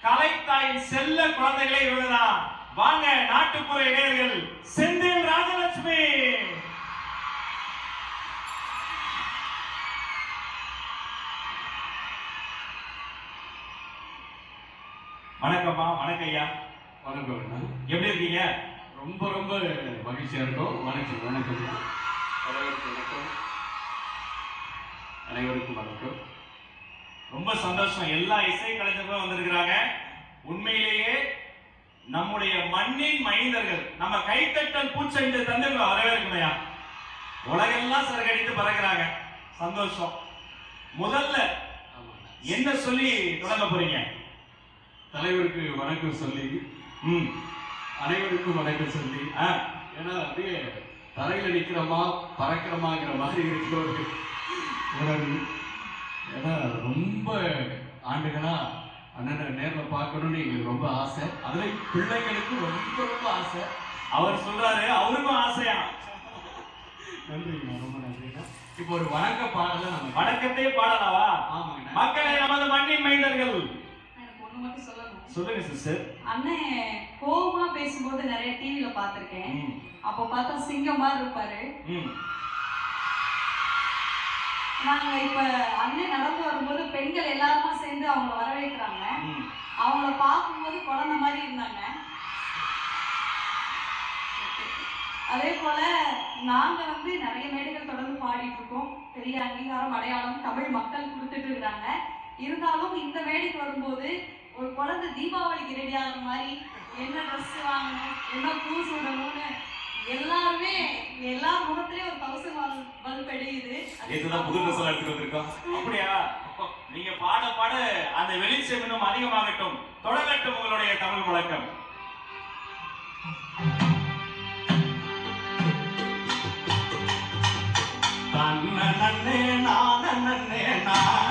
கலைத்தாயின் செல்ல குழந்தைகளை இவங்கதான். வாங்க நாட்டுப்புற இளைஞர்கள் செந்தில் ராஜலட்சுமி. வணக்கம்மா. வணக்கம் ஐயா. வணக்கம். எப்படி இருக்கீங்க? ரொம்ப ரொம்ப மகிழ்ச்சியா இருக்கும். வணக்கம் வணக்கம் வணக்கம் அனைவருக்கும் வணக்கம். ரொம்ப சந்தோஷம். எல்லா இசை கலைஞர்களும் வந்திருக்கிறாங்க. உண்மையிலேயே நம்முடைய மண்ணின் மைந்தர்கள். நம்ம கைத்தட்டல் பூச்செண்டு தந்துகளை வரவேற்கணையா. உலகெல்லாம் சிறகடித்து பறக்கிறாங்க. சந்தோஷம். முதல்ல என்ன சொல்லி தொடங்க போறீங்க? தலைவருக்கு வணக்கம் சொல்லி அனைவருக்கும் வணக்கம் சொல்லி ஏன்னா அப்படியே தரையில நிக்கிறோமா பறக்கிறோமாங்கிற மாதிரி இருக்கிற உணர்வு. ஏன்னா ரொம்ப ஆண்டுகளா அண்ணனை நேரில் பார்க்கணும்னு எங்களுக்கு ரொம்ப ஆசை. அதுல பிள்ளைகளுக்கும் ரொம்ப ரொம்ப ஆசை. அவர் சொல்றாரு அவருக்கும் ஆசையா. நன்றிங்கண்ணா, ரொம்ப நன்றிண்ணா. இப்போ ஒரு வணக்க பாடல நம்ம வணக்கத்தையே பாடலாவா? ஆமாங்க. மக்களை நமது மண்ணின் மைந்தர்கள் மட்டும் சொல்லணும். சொல்லுங்க சிஸ்டர். அண்ணன் கோவமா பேசும்போது நிறைய டிவில பாத்திருக்கேன். அப்ப பார்த்தா சிங்கம் மாதிரி இருப்பாரு. நாங்க இப்ப அண்ணன் நடந்து வரும்போது பெண்கள் எல்லாருமா சேர்ந்து அவங்கள வரவேற்கிறாங்க. அவங்கள பார்க்கும்போது குழந்தை மாதிரி இருந்தாங்க. அதே போல நாங்க நிறைய மேடைகள் தொடர்ந்து பாடிட்டு இருக்கோம். பெரிய அங்கீகாரம் அடையாளம் தமிழ் மக்கள் கொடுத்துட்டு இருக்காங்க. இருந்தாலும் இந்த மேடைக்கு வரும்போது ஒரு குழந்தை தீபாவளிக்கு ரெடி ஆகிற மாதிரி என்ன ட்ரெஸ் வாங்கணும், என்ன பூ சுடணும்னு எல்லாருமே எல்லா முகத்திலயும் ஒரு 1000 பல்ப் எரியுது. இதுதான் புது ட்ரெஸ் எடுத்துட்டு வந்திருக்கோம். அப்படியா? நீங்க பாட பாட அந்த வெளிச்சம் இன்னும் அதிகமாகட்டும். தொடங்கட்டும் உங்களுடைய தமிழ் முழக்கம். நன்னே நான் நன்னே நான்